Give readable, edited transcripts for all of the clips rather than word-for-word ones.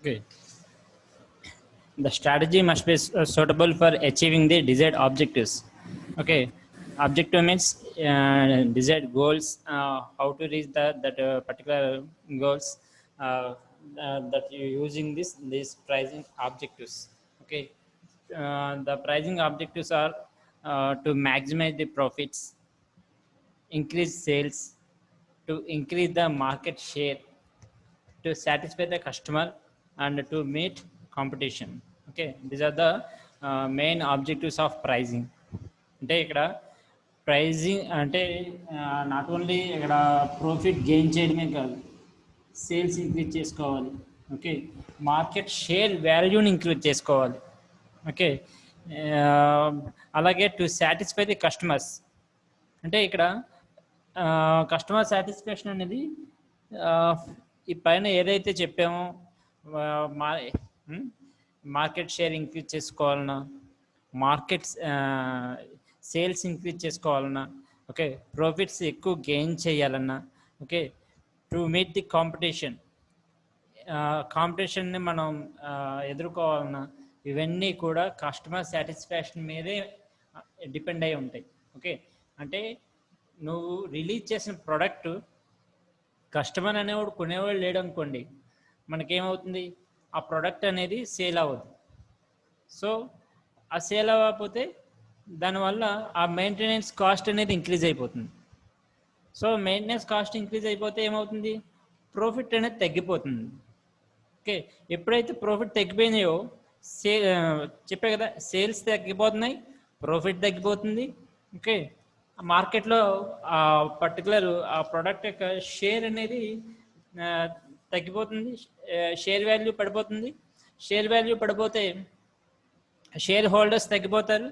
Okay. The strategy must be suitable for achieving the desired objectives. Okay. Objective means desired goals, how to reach that particular goals that you're using these pricing objectives. Okay. The pricing objectives are to maximize the profits, increase sales, to increase the market share, to satisfy the customer, and to meet competition. Okay, these are the main objectives of pricing. అంటే ఇక్కడ pricing అంటే not only ఇక్కడ profit gain చేయడమే కాదు, sales increase చేసుకోవాలి. Okay, market share వాల్యూని increase చేసుకోవాలి. Okay, అలాగే టు సాటిస్ఫై ది కస్టమర్స్. అంటే ఇక్కడ కస్టమర్ సాటిస్ఫాక్షన్ అనేది ఈ పైన ఏదైతే చెప్పామో మార్కెట్ షేర్ ఇంక్రీజ్ చేసుకోవాలన్నా, మార్కెట్ సేల్స్ ఇంక్రీజ్ చేసుకోవాలన్నా, ఓకే, ప్రాఫిట్స్ ఎక్కువ గెయిన్ చేయాలన్నా, okay, to meet the competition, కాంపిటీషన్ని మనం ఎదుర్కోవాలన్నా, ఇవన్నీ కూడా కస్టమర్ సాటిస్ఫాక్షన్ మీదే డిపెండ్ అయి ఉంటాయి. ఓకే, అంటే నువ్వు రిలీజ్ చేసిన ప్రోడక్ట్ కస్టమర్ అనేవాడు కొనేవాడు లేడు అనుకోండి, మనకేమవుతుంది, ఆ ప్రోడక్ట్ అనేది సేల్ అవ్వదు. సో ఆ సేల్ అవ్వకపోతే దానివల్ల ఆ మెయింటెనెన్స్ కాస్ట్ అనేది ఇంక్రీజ్ అయిపోతుంది. సో మెయింటెనెన్స్ కాస్ట్ ఇంక్రీజ్ అయిపోతే ఏమవుతుంది, ప్రాఫిట్ అనేది తగ్గిపోతుంది. ఓకే, ఎప్పుడైతే ప్రాఫిట్ తగ్గిపోయినాయో చెప్పే కదా, సేల్స్ తగ్గిపోతున్నాయి, ప్రాఫిట్ తగ్గిపోతుంది. ఓకే, మార్కెట్లో ఆ పర్టికులర్ ఆ ప్రోడక్ట్ యొక్క షేర్ అనేది తగ్గిపోతుంది, షేర్ వాల్యూ పడిపోతుంది. షేర్ వాల్యూ పడిపోతే షేర్ హోల్డర్స్ తగ్గిపోతారు.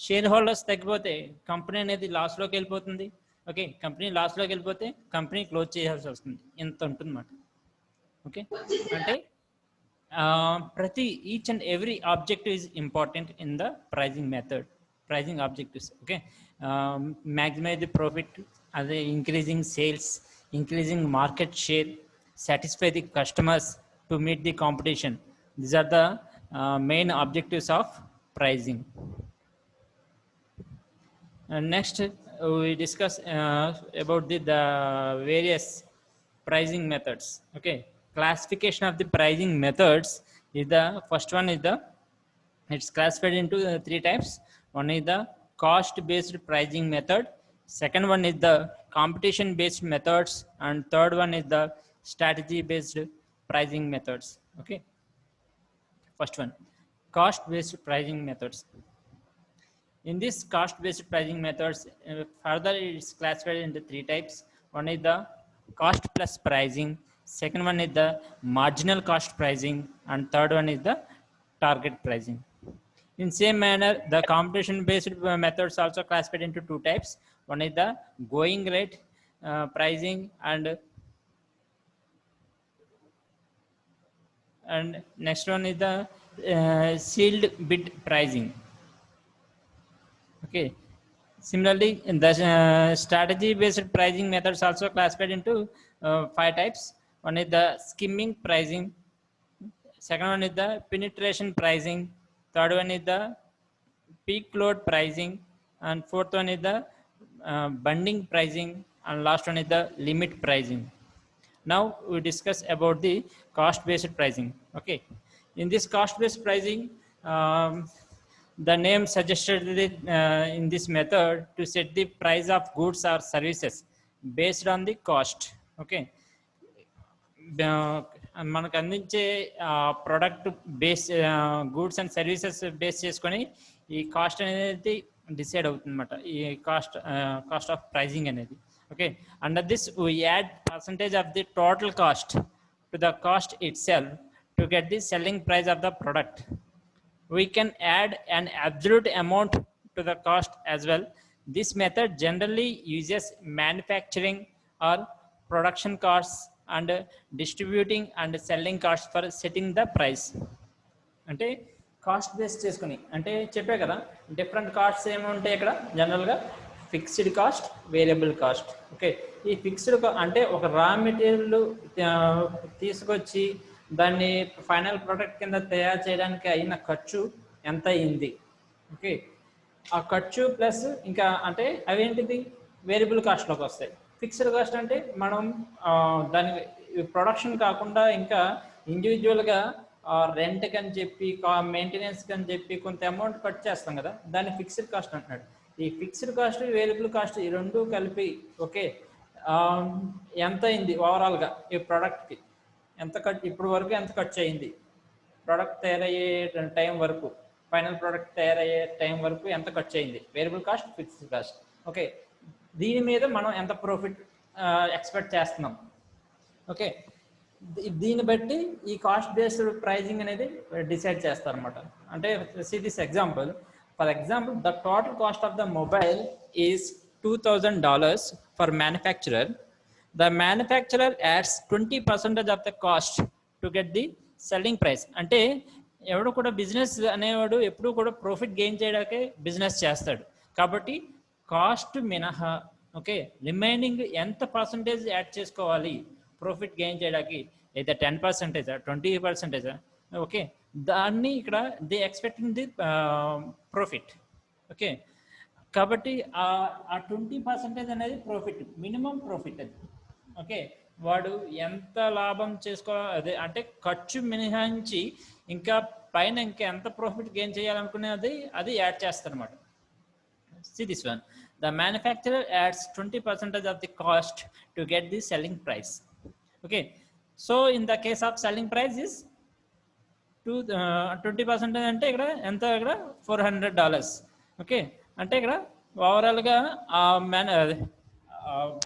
షేర్ హోల్డర్స్ తగ్గిపోతే కంపెనీ అనేది లాస్లోకి వెళ్ళిపోతుంది. ఓకే, కంపెనీ లాస్లోకి వెళ్ళిపోతే కంపెనీ క్లోజ్ చేయాల్సి వస్తుంది. ఇంత ఉంటుంది అన్నమాట. ఓకే, అంటే ప్రతి each and every objective is important in the pricing method, pricing objectives. Okay, maximize the profit, as increasing sales, increasing market share, satisfy the customers, to meet the competition. These are the main objectives of pricing. And next we discuss about the various pricing methods. Okay, classification of the pricing methods is the first one is it's classified into 3 types. One is the cost based pricing method, second one is the competition based methods, and third one is the strategy based pricing methods. Okay, first one, cost based pricing methods. In this cost based pricing methods, further it's classified into 3 types. One is the cost plus pricing, second one is the marginal cost pricing, and third one is the target pricing. In same manner, the competition based methods also classified into 2 types. One is the going rate pricing, and next one is the sealed bid pricing. Okay, similarly in the strategy based pricing methods also classified into 5 types. One is the skimming pricing, second one is the penetration pricing, third one is the peak load pricing, and fourth one is the bundling pricing, and last one is the limit pricing. Now we discuss about the cost based pricing. Okay, in this cost based pricing, the name suggested in this method to set the price of goods or services based on the cost. Okay, మనకు అందించే product base goods and services base చేసుకొని ఈ cost అనేది decide అవుతుంది అన్నమాట, ఈ cost of pricing అనేది. Okay, under this we add percentage of the total cost to the cost it self to get the selling price of the product. We can add an absolute amount to the cost as well. This method generally uses manufacturing or production costs and distributing and selling costs for setting the price. అంటే cost base చేసుకుని, అంటే చెప్పే కదా different costs ఏముంటాయి ఇక్కడ జనరల్గా, fixed cost, variable cost. Okay, ఈ fixed అంటే ఒక రా మెటీరియల్ తీసుకొచ్చి దాన్ని ఫైనల్ ప్రోడక్ట్ కింద తయారు చేయడానికి అయిన ఖర్చు ఎంత అయింది. ఓకే, ఆ ఖర్చు ప్లస్ ఇంకా అంటే అవేంటిది వేరియబుల్ కాస్ట్లోకి వస్తాయి. ఫిక్స్డ్ కాస్ట్ అంటే మనం దాని ప్రొడక్షన్ కాకుండా ఇంకా ఇండివిజువల్గా రెంట్కి అని చెప్పి మెయింటెనెన్స్కి అని చెప్పి కొంత అమౌంట్ కట్ చేస్తాం కదా, దాన్ని ఫిక్స్డ్ కాస్ట్ అంటున్నాడు. ఈ ఫిక్స్డ్ కాస్ట్ వేరియబుల్ కాస్ట్ ఈ రెండు కలిపి ఓకే ఎంత అయింది ఓవరాల్గా ఈ ప్రోడక్ట్కి ఎంత ఖర్చు ఇప్పుడు వరకు ఎంత ఖర్చు అయింది, ప్రోడక్ట్ తయారయ్యే టైం వరకు ఫైనల్ ప్రోడక్ట్ తయారయ్యే టైం వరకు ఎంత ఖర్చు అయింది, variable cost fixed cost. Okay, దీని మీద మనం ఎంత ప్రాఫిట్ ఎక్స్పెక్ట్ చేస్తున్నాం. ఓకే, దీన్ని బట్టి ఈ కాస్ట్ బేస్డ్ ప్రైజింగ్ అనేది డిసైడ్ చేస్తారనమాట. అంటే see this example, for example the total cost of the mobile is $2,000 for manufacturer. The manufacturer adds 20% of the cost to get the selling price. అంటే ఎవడు కూడా బిజినెస్ అనేవాడు ఎప్పుడు కూడా ప్రాఫిట్ గెయిన్ చేయడానికే బిజినెస్ చేస్తాడు. కాబట్టి కాస్ట్ మినహా ఓకే రిమైనింగ్ ఎంత పర్సంటేజ్ యాడ్ చేసుకోవాలి ప్రాఫిట్ గెయిన్ చేయడానికి, అయితే 10%, 20%, ఓకే దాన్ని ఇక్కడ they expecting the profit. Okay, కాబట్టి ఆ 20% అనేది ప్రాఫిట్, మినిమం ప్రాఫిట్ అది. ఓకే, వాడు ఎంత లాభం అదే అంటే ఖర్చు మినహాయించి ఇంకా పైన ఇంకా ఎంత ప్రాఫిట్ గెయిన్ చేయాలనుకునేది అది యాడ్ చేస్తారనమాట. See this one, the manufacturer adds 20% of the cost to get the selling price. Okay, so in the case of selling price is 20% అంటే ఇక్కడ ఎంత, ఇక్కడ $400. ఓకే, అంటే ఇక్కడ ఓవరాల్గా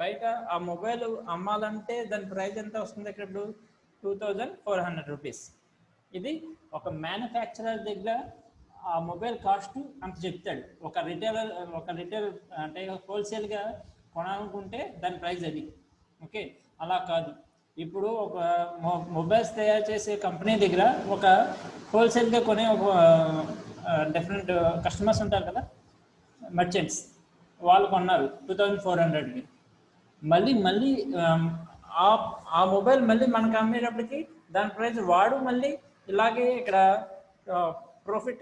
బయట ఆ మొబైల్ అమ్మాలంటే దాని ప్రైస్ ఎంత వస్తుంది ఇక్కడ ఇప్పుడు ₹2,400. ఇది ఒక మ్యానుఫ్యాక్చరర్ దగ్గర ఆ మొబైల్ కాస్ట్ అంత చెప్తాడు. ఒక రిటైల్ అంటే హోల్సేల్గా కొనాలనుకుంటే దాని ప్రైస్ అది. ఓకే, అలా కాదు. ఇప్పుడు ఒక మొబైల్స్ తయారు చేసే కంపెనీ దగ్గర ఒక హోల్సేల్గా కొనే ఒక డిఫరెంట్ కస్టమర్స్ ఉంటారు కదా, మర్చెంట్స్, వాళ్ళు కొన్నారు 2,400కి. మళ్ళీ ఆ మొబైల్ మళ్ళీ మనకు అమ్మేటప్పటికి దాని ప్రైస్ వాడు మళ్ళీ ఇలాగే ఇక్కడ ప్రాఫిట్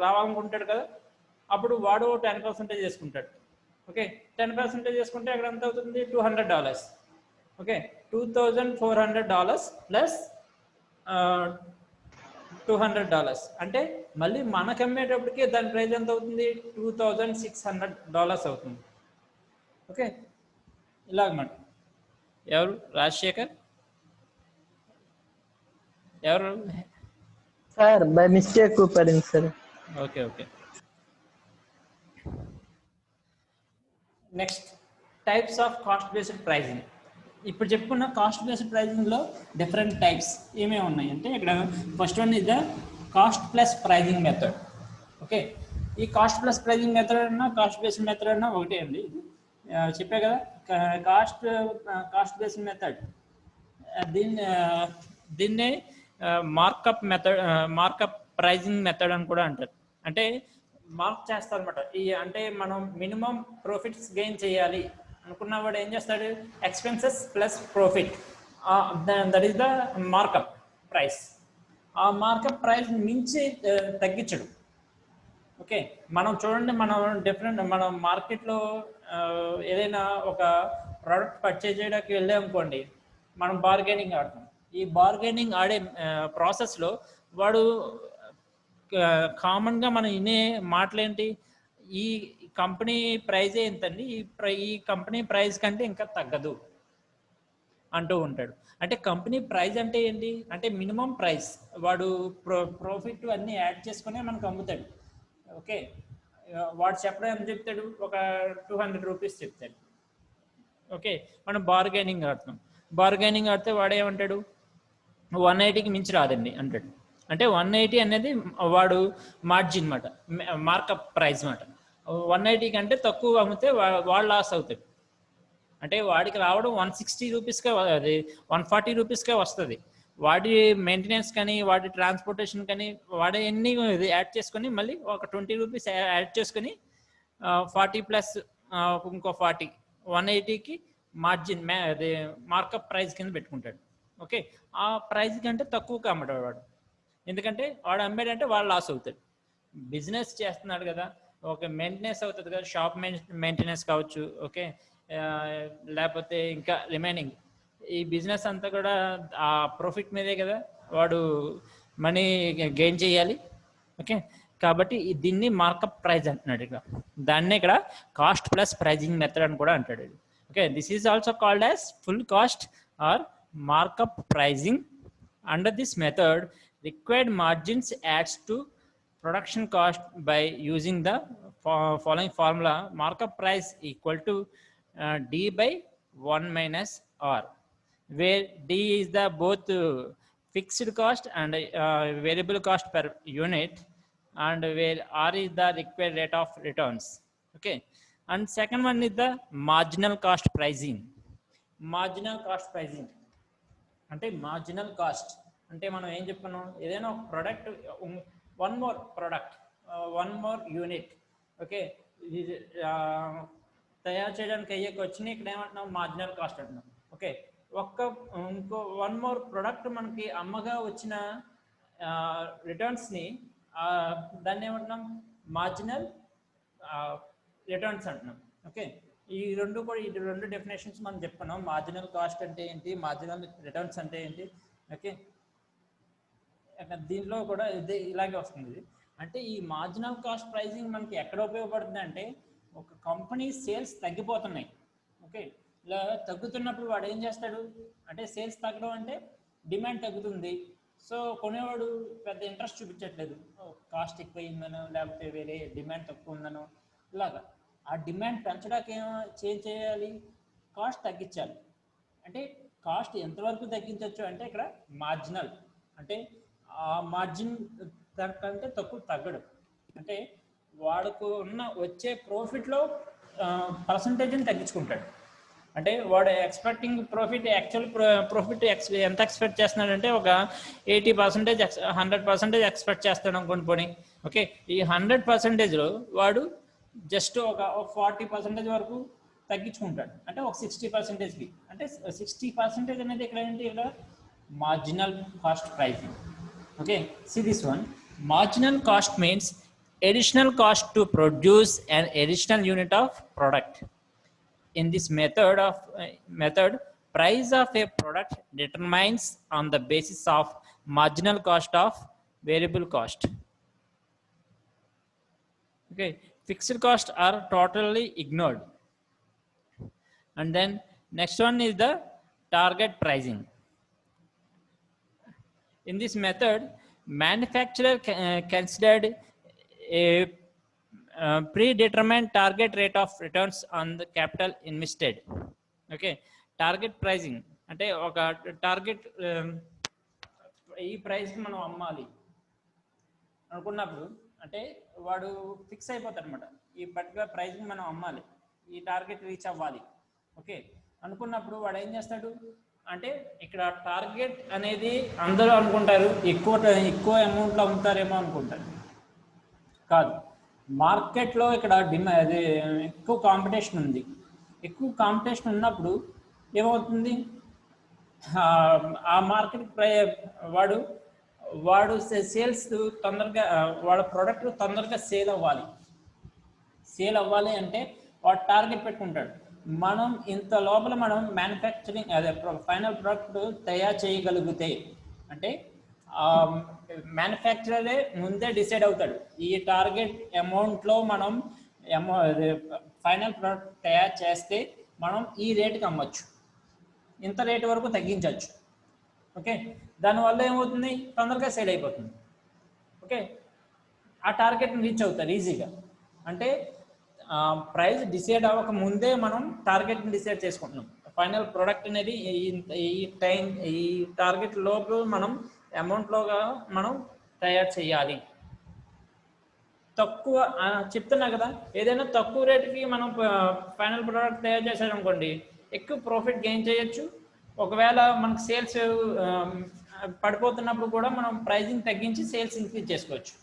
రావాలనుకుంటాడు కదా, అప్పుడు వాడు 10% చేసుకుంటాడు. ఓకే, 10% చేసుకుంటే అక్కడ ఎంత అవుతుంది, $200. ఓకే, $2,400 ప్లస్ $200 అంటే మళ్ళీ మనకు అమ్మేటప్పటికి దాని ప్రైస్ ఎంత అవుతుంది, $2,600 అవుతుంది. ఓకే, ఇలాగమాట. ఎవరు రాజశేఖర్, ఎవరు సార్? బై మిస్టేక్ పడింది sir. Okay okay. Next types of cost based pricing. ఇప్పుడు చెప్పుకున్న కాస్ట్ బేస్డ్ ప్రైజింగ్లో డిఫరెంట్ టైప్స్ ఏమేమి ఉన్నాయి అంటే ఇక్కడ first one is the cost plus pricing method. Okay, ఈ కాస్ట్ ప్లస్ ప్రైజింగ్ మెథడ్ అన్నా కాస్ట్ బేస్డ్ మెథడ్ అన్నా ఒకటే అండి. చెప్పే కదా కాస్ట్ బేస్డ్ మెథడ్, దీన్నే markup method, markup pricing method అని కూడా అంటారు. అంటే మార్క్ చేస్తారు అనమాట. అంటే మనం మినిమం ప్రాఫిట్స్ గెయిన్ చేయాలి అనుకున్న వాడు ఏం చేస్తాడు, expenses plus profit, that is the markup price. ఆ మార్కప్ ప్రైస్ మించి తగ్గించడు. ఓకే, మనం చూడండి, మనం మార్కెట్లో ఏదైనా ఒక ప్రోడక్ట్ పర్చేజ్ చేయడానికి వెళ్ళామనుకోండి, మనం బార్గెనింగ్ ఆడతాం. ఈ బార్గెనింగ్ ఆడే ప్రాసెస్లో వాడు కామన్గా మనం వినే మాటలేంటి, ఈ కంపెనీ ప్రైజే ఎంతండి, ఈ కంపెనీ ప్రైస్ కంటే ఇంకా తగ్గదు అంటూ ఉంటాడు. అంటే కంపెనీ ప్రైస్ అంటే ఏంటి అంటే మినిమం ప్రైస్, వాడు ప్రాఫిట్ అన్నీ యాడ్ చేసుకునే మనకు అమ్ముతాడు. ఓకే, వాడు చెప్పడం ఎంత చెప్తాడు, ఒక ₹200 చెప్తాడు. ఓకే, మనం బార్గెనింగ్ ఆడుతున్నాం. బార్గెనింగ్ ఆడితే వాడు ఏమంటాడు, 180కి మించి రాదండి అంటాడు. అంటే 180 అనేది వాడు మార్జిన్ మాట, మార్కప్ ప్రైస్ మాట. 180 కంటే తక్కువ అమ్మితే వాడు లాస్ అవుతాడు. అంటే వాడికి రావడం ₹160కే, అది ₹140కే వస్తుంది. వాడి మెయింటెనెన్స్ కానీ వాడి ట్రాన్స్పోర్టేషన్ కానీ వాడి ఎన్ని యాడ్ చేసుకొని మళ్ళీ ఒక ₹20 యాడ్ చేసుకొని 40 ప్లస్ ఇంకో 40, 180కి మార్జిన్, అది మార్కప్ ప్రైస్ కింద పెట్టుకుంటాడు. ఓకే, ఆ ప్రైస్ కంటే తక్కువగా అమ్మటాడు వాడు. ఎందుకంటే వాడు అమ్మాడంటే వాడు లాస్ అవుతాడు. బిజినెస్ చేస్తున్నాడు కదా, ఓకే, మెయింటెనెన్స్ అవుతుంది కదా, షాప్ మెయింటెనెన్స్ కావచ్చు, ఓకే, లేకపోతే ఇంకా రిమైనింగ్ ఈ బిజినెస్ అంతా కూడా ఆ ప్రాఫిట్ మీదే కదా వాడు మనీ గెయిన్ చేయాలి. ఓకే, కాబట్టి దీన్ని మార్కప్ ప్రైస్ అంటున్నాడు ఇక్కడ. దాన్నే ఇక్కడ కాస్ట్ ప్లస్ ప్రైజింగ్ మెథడ్ అని కూడా అంటాడు. Okay, this is also called as full cost or markup pricing. Under this method, required margins adds to production cost by using the following formula: markup price equal to D by 1 minus R, where D is the both fixed cost and variable cost per unit, and where R is the required rate of returns. Okay, and second one is the marginal cost pricing. Marginal cost pricing అంటే marginal cost అంటే మనం ఏం చెప్పుకున్నాం, ఏదైనా ఒక product, one more unit, okay, ఇది తయారు చేయడానికి అయ్యే వచ్చినాయి, ఇక్కడ ఏమంటున్నాం మార్జినల్ కాస్ట్ అంటున్నాం. ఓకే, ఇంకో వన్ మోర్ ప్రోడక్ట్ మనకి అమ్మగా వచ్చిన రిటర్న్స్ని దాన్ని ఏమంటున్నాం మార్జినల్ రిటర్న్స్ అంటున్నాం. ఓకే, ఈ రెండు డెఫినేషన్స్ మనం చెప్పుకున్నాం. మార్జినల్ కాస్ట్ అంటే ఏంటి, మార్జినల్ రిటర్న్స్ అంటే ఏంటి. ఓకే, దీనిలో కూడా ఇలాగే వస్తుంది. అంటే ఈ మార్జినల్ కాస్ట్ ప్రైజింగ్ మనకి ఎక్కడ ఉపయోగపడుతుంది అంటే, ఒక కంపెనీ సేల్స్ తగ్గిపోతున్నాయి. ఓకే, ఇలా తగ్గుతున్నప్పుడు వాడు ఏం చేస్తాడు అంటే, సేల్స్ తగ్గడం అంటే డిమాండ్ తగ్గుతుంది. సో కొనేవాడు పెద్ద ఇంట్రెస్ట్ చూపించట్లేదు, కాస్ట్ ఎక్కువ అయిందనో లేకపోతే వేరే డిమాండ్ తక్కువ ఉందనో ఇలాగా. ఆ డిమాండ్ పెంచడానికి చేంజ్ చేయాలి, కాస్ట్ తగ్గించాలి. అంటే కాస్ట్ ఎంతవరకు తగ్గించవచ్చు అంటే ఇక్కడ మార్జినల్ అంటే ఆ మార్జిన్ దానికంటే తక్కువ తగ్గడు. అంటే వాడుకు ఉన్న వచ్చే ప్రాఫిట్లో పర్సంటేజ్ని తగ్గించుకుంటాడు. అంటే వాడు ఎక్స్పెక్టింగ్ ప్రాఫిట్, యాక్చువల్ ప్రాఫిట్ ఎంత ఎక్స్పెక్ట్ చేస్తున్నాడంటే ఒక 80%, 100% ఎక్స్పెక్ట్ చేస్తాడు అనుకోండి పోనీ. ఓకే, ఈ 100%లో వాడు జస్ట్ ఒక 40% వరకు తగ్గించుకుంటాడు. అంటే ఒక 60%కి, అంటే 60% అనేది ఇక్కడ ఏంటి, ఇక్కడ marginal cost pricing. Okay, see this one. Marginal cost means additional cost to produce an additional unit of product. In this method, price of a product determines on the basis of marginal cost of variable cost. Okay, fixed costs are totally ignored. And then next one is the target pricing. In this method, manufacturer considered a predetermined target rate of returns on the capital invested. Okay, target pricing అంటే ఒక target, ఈ ప్రైస్కి మనం అమ్మాలి అనుకున్నప్పుడు అంటే వాడు fix అయిపోతాడు అనమాట, ఈ పర్టికులర్ ప్రైస్కి మనం అమ్మాలి, ఈ టార్గెట్ రీచ్ అవ్వాలి. ఓకే, అనుకున్నప్పుడు వాడు ఏం చేస్తాడు అంటే, ఇక్కడ టార్గెట్ అనేది అందరూ అనుకుంటారు ఎక్కువ అమౌంట్లో అమ్ముతారేమో అనుకుంటారు. కాదు, మార్కెట్లో ఇక్కడ అది ఎక్కువ కాంపిటీషన్ ఉంది. ఎక్కువ కాంపిటీషన్ ఉన్నప్పుడు ఏమవుతుంది, ఆ మార్కెట్ వాడు సేల్స్ తొందరగా, వాళ్ళ ప్రోడక్ట్ తొందరగా సేల్ అవ్వాలి అంటే వాడు టార్గెట్ పెట్టుకుంటాడు. మనం ఇంత లోపల మనం మ్యానుఫ్యాక్చరింగ్ అదే ఫైనల్ ప్రోడక్ట్ తయారు చేయగలిగితే అంటే మ్యానుఫ్యాక్చరరే ముందే డిసైడ్ అవుతాడు, ఈ టార్గెట్ అమౌంట్లో మనం ఫైనల్ ప్రోడక్ట్ తయారు చేస్తే మనం ఈ రేటుకి అమ్మచ్చు, ఇంత రేటు వరకు తగ్గించవచ్చు. ఓకే, దానివల్ల ఏమవుతుంది, తొందరగా సేల్ అయిపోతుంది. ఓకే, ఆ టార్గెట్ని రీచ్ అవుతారు ఈజీగా. అంటే ప్రైస్ డిసైడ్ అవ్వక ముందే మనం టార్గెట్ని డిసైడ్ చేసుకుంటున్నాం. ఫైనల్ ప్రోడక్ట్ అనేది ఈ టార్గెట్ లోపు మనం అమౌంట్లోగా మనం తయారు చేయాలి. తక్కువ చెప్తున్నా కదా, ఏదైనా తక్కువ రేటుకి మనం ఫైనల్ ప్రోడక్ట్ తయారు చేసామనుకోండి ఎక్కువ ప్రాఫిట్ గెయిన్ చేయొచ్చు. ఒకవేళ మనకు సేల్స్ పడిపోతున్నప్పుడు కూడా మనం ప్రైజింగ్ తగ్గించి సేల్స్ ఇంక్రీజ్ చేసుకోవచ్చు.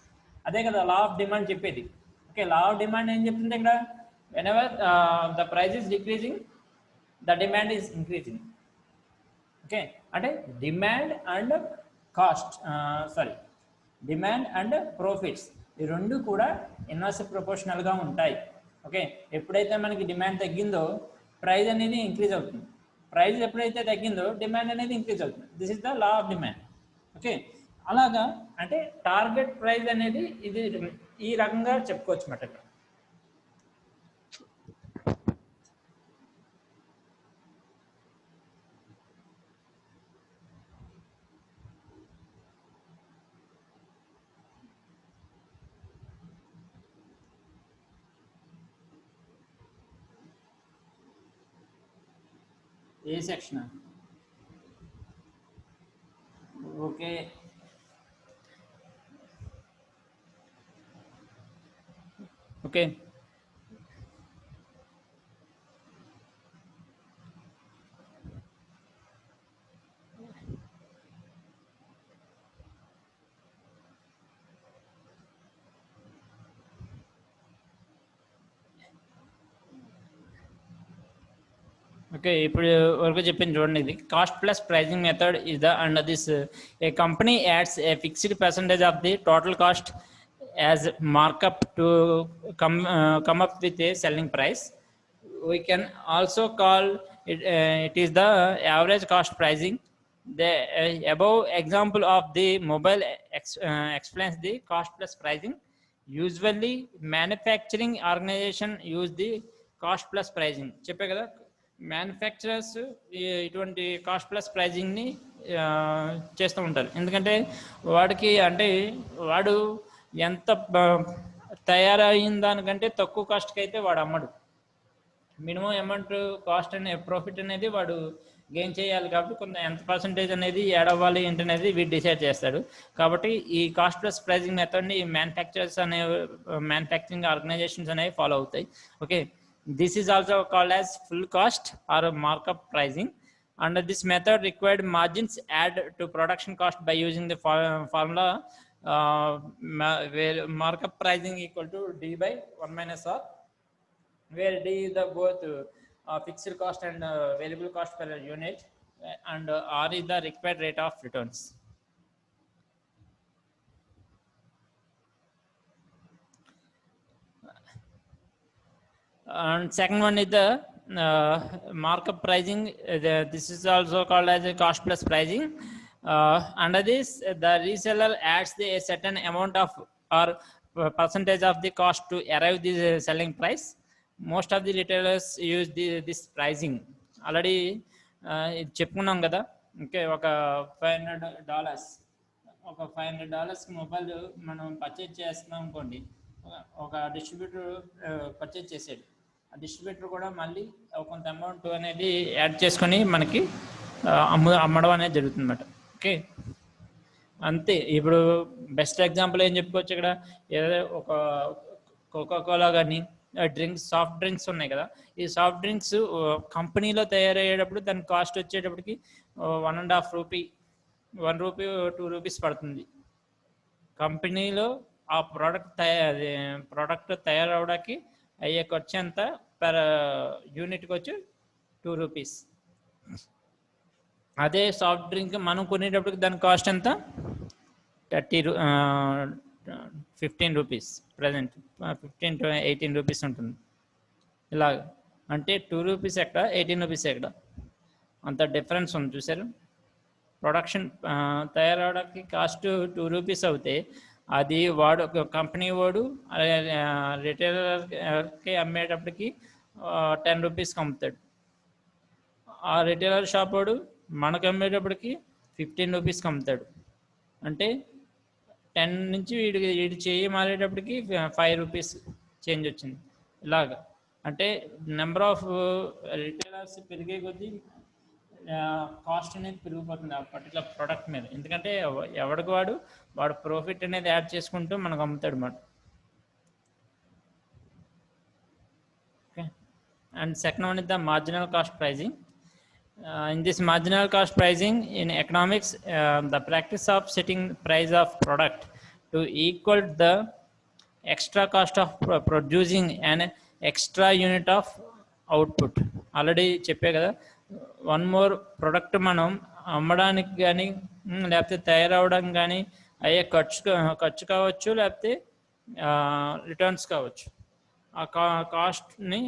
అదే కదా లా ఆఫ్ డిమాండ్ చెప్పేది. ఓకే, లా ఆఫ్ డిమాండ్ ఏం చెప్తుంది ఇక్కడ, whenever the price is decreasing the demand is increasing. Okay, అంటే demand and cost, sorry, demand and profits ఈ రెండు కూడా ఇన్వర్స్ ప్రపోర్షనల్గా ఉంటాయి. ఓకే, ఎప్పుడైతే మనకి డిమాండ్ తగ్గిందో ప్రైస్ అనేది ఇంక్రీజ్ అవుతుంది, ప్రైస్ ఎప్పుడైతే తగ్గిందో డిమాండ్ అనేది ఇంక్రీజ్ అవుతుంది. This is the law of demand. Okay, అలాగా అంటే టార్గెట్ ప్రైస్ అనేది ఇది ఈ రకంగా చెప్పుకోవచ్చు అన్నమాట. ఇక్కడ ఏ సెక్షన్? Okay, okay, okay. ఇప్పుడు వరకు చెప్పింది చూడండి. ఇది cost plus pricing method is the under this a company adds a fixed percentage of the total cost as markup to come up with a selling price. We can also call it it is the average cost pricing. The above example of the mobile explains the cost plus pricing. Usually manufacturing organization use the cost plus pricing చెప్పే కదా. Manufacturers ఇటువంటి cost plus ప్రైజింగ్ని చేస్తూ ఉంటారు. ఎందుకంటే వాడికి అంటే వాడు ఎంత తయారైన దానికంటే తక్కువ కాస్ట్కి అయితే వాడు అమ్మడు. మినిమం అమౌంట్ కాస్ట్ అనే ప్రాఫిట్ అనేది వాడు గెయిన్ చేయాలి కాబట్టి కొంత ఎంత పర్సంటేజ్ అనేది యాడ్ అవ్వాలి ఏంటనేది వీడు డిసైడ్ చేస్తాడు. కాబట్టి ఈ కాస్ట్ ప్లస్ ప్రైజింగ్ మెథడ్ని మ్యానుఫ్యాక్చరర్స్ అనే మ్యానుఫ్యాక్చరింగ్ ఆర్గనైజేషన్స్ అనేవి ఫాలో అవుతాయి. Okay, this is also called as full cost or markup pricing. Under this method required margins add to production cost by using the formula where markup pricing equal to d by 1 minus r, where d is the both fixed cost and variable cost per unit, and r is the required rate of returns. And second one is the markup pricing. This is also called as a cost plus pricing. Under this, the reseller adds a certain amount of or percentage of the cost to arrive the selling price. Most of the retailers use this pricing. Already చెప్పుకున్నాం కదా. Okay, ఒక $500 ఒక $500 mobile మనం purchase చేస్తున్నాం అనుకోండి. ఒక distributor purchase చేసాడు. ఆ డిస్ట్రిబ్యూటర్ కూడా మళ్ళీ కొంత అమౌంట్ అనేది యాడ్ చేసుకొని మనకి అమ్మడం అనేది జరుగుతుంది అన్నమాట. ఓకే, అంతే. ఇప్పుడు బెస్ట్ ఎగ్జాంపుల్ ఏం చెప్పుకోవచ్చు ఇక్కడ, ఏదో ఒక కోకాకోలా కానీ డ్రింక్స్, సాఫ్ట్ డ్రింక్స్ ఉన్నాయి కదా. ఈ సాఫ్ట్ డ్రింక్స్ కంపెనీలో తయారయ్యేటప్పుడు దాని కాస్ట్ వచ్చేటప్పటికి ₹1.5, ₹1, ₹2 పడుతుంది. కంపెనీలో ఆ ప్రోడక్ట్ తయారవడానికి అయ్యే ఖర్చు ఎంత పర్ యూనిట్కి వచ్చి ₹2. అదే సాఫ్ట్ డ్రింక్ మనం కొనేటప్పటికి దాని కాస్ట్ ఎంత ₹15, ప్రజెంట్ ₹15 to ₹18 ఉంటుంది. ఇలాగ అంటే ₹2 ఎక్కడ, ₹18 ఎక్కడ, అంత డిఫరెన్స్ ఉంది. చూసారు, ప్రొడక్షన్ తయారవడానికి కాస్ట్ ₹2 అవుతే అది వాడు కంపెనీ వాడు రిటైలర్కి అమ్మేటప్పటికి ₹10కి అమ్ముతాడు. ఆ రిటైలర్ షాప్ వాడు మనకు అమ్మేటప్పటికి ₹15కి అమ్ముతాడు. అంటే 10 నుంచి వీడి చేయి మారేటప్పటికి ₹5 చేంజ్ వచ్చింది. ఇలాగా అంటే నెంబర్ ఆఫ్ రిటైలర్స్ పెరిగే కొద్దీ కాస్ట్ అనేది పెరిగిపోతుంది ఆ పర్టికులర్ ప్రోడక్ట్ మీద. ఎందుకంటే ఎవడికి వాడు ప్రాఫిట్ అనేది యాడ్ చేసుకుంటూ మనకు అమ్ముతాడు అన్నమాట. Okay, and second one is the marginal cost pricing. In this marginal cost pricing in economics, the practice of setting price of product to equal the extra cost of producing an extra unit of output. Already చెప్పే కదా, one more product మనం అమ్మడానికి కానీ లేకపోతే తయారవడం కానీ అయ్యే ఖర్చు కావచ్చు, లేకపోతే రిటర్న్స్ కావచ్చు. ఆ కాస్ట్ని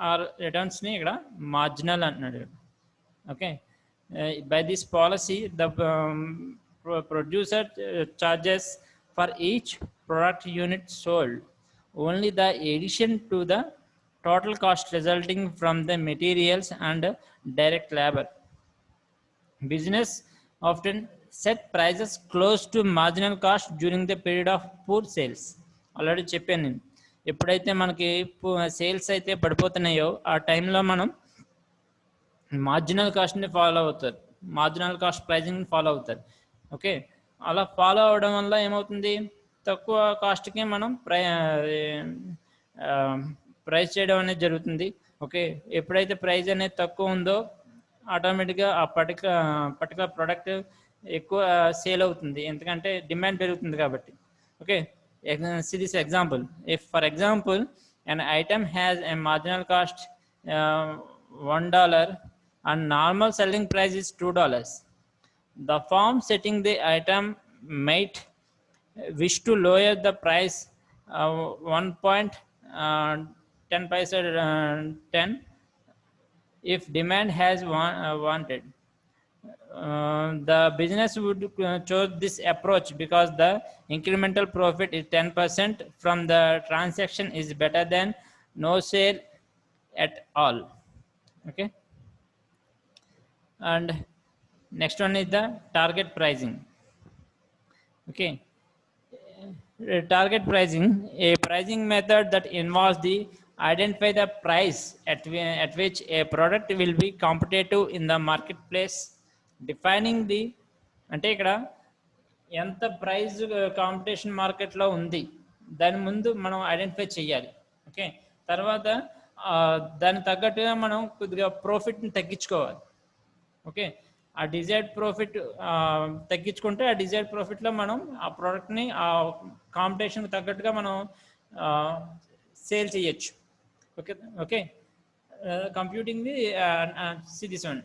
ఆ రిటర్న్స్ని ఇక్కడ మార్జినల్ అంటున్నాడు. Okay, by this policy the producer charges for each product unit sold only the addition to the total cost resulting from the materials and direct labor. Business often set prices close to marginal cost during the period of poor sales. Already చెప్పాను నేను, ఎప్పుడైతే మనకి sales అయితే పడిపోతున్నాయో ఆ టైంలో మనం marginal కాస్ట్ని follow అవుతారు, marginal cost ప్రైజింగ్ని follow అవుతారు. ఓకే, అలా ఫాలో అవడం వల్ల ఏమవుతుంది, తక్కువ కాస్ట్కి మనం ప్రైస్ చేయడం అనేది జరుగుతుంది. ఓకే, ఎప్పుడైతే ప్రైస్ అనేది తక్కువ ఉందో ఆటోమేటిక్గా ఆ పర్టికులర్ ప్రోడక్ట్ ఎక్కువ సేల్ అవుతుంది, ఎందుకంటే డిమాండ్ పెరుగుతుంది కాబట్టి. Okay, see this example. If for example an item has a marginal cost $1 and normal selling price is $2, the firm setting the item might wish to lower the price 1.10 if demand has wanted. The business would choose this approach because the incremental profit is 10% from the transaction is better than no sale at all. Okay, and next one is the target pricing. Okay, target pricing, a pricing method that involves the identify the price at which a product will be competitive in the marketplace, defining the అంటే ఇక్కడ ఎంత price competition మార్కెట్లో ఉంది దాని ముందు మనం identify చేయాలి. Okay, తర్వాత దానికి తగ్గట్టుగా మనం కొద్దిగా ప్రాఫిట్ని తగ్గించుకోవాలి. ఓకే, ఆ డిజైర్డ్ ప్రాఫిట్ తగ్గించుకుంటే ఆ డిజైర్డ్ ప్రాఫిట్లో మనం ఆ ప్రోడక్ట్ని ఆ కాంపిటీషన్కి తగ్గట్టుగా మనం సేల్ చేయొచ్చు. Okay okay, computing the see this one,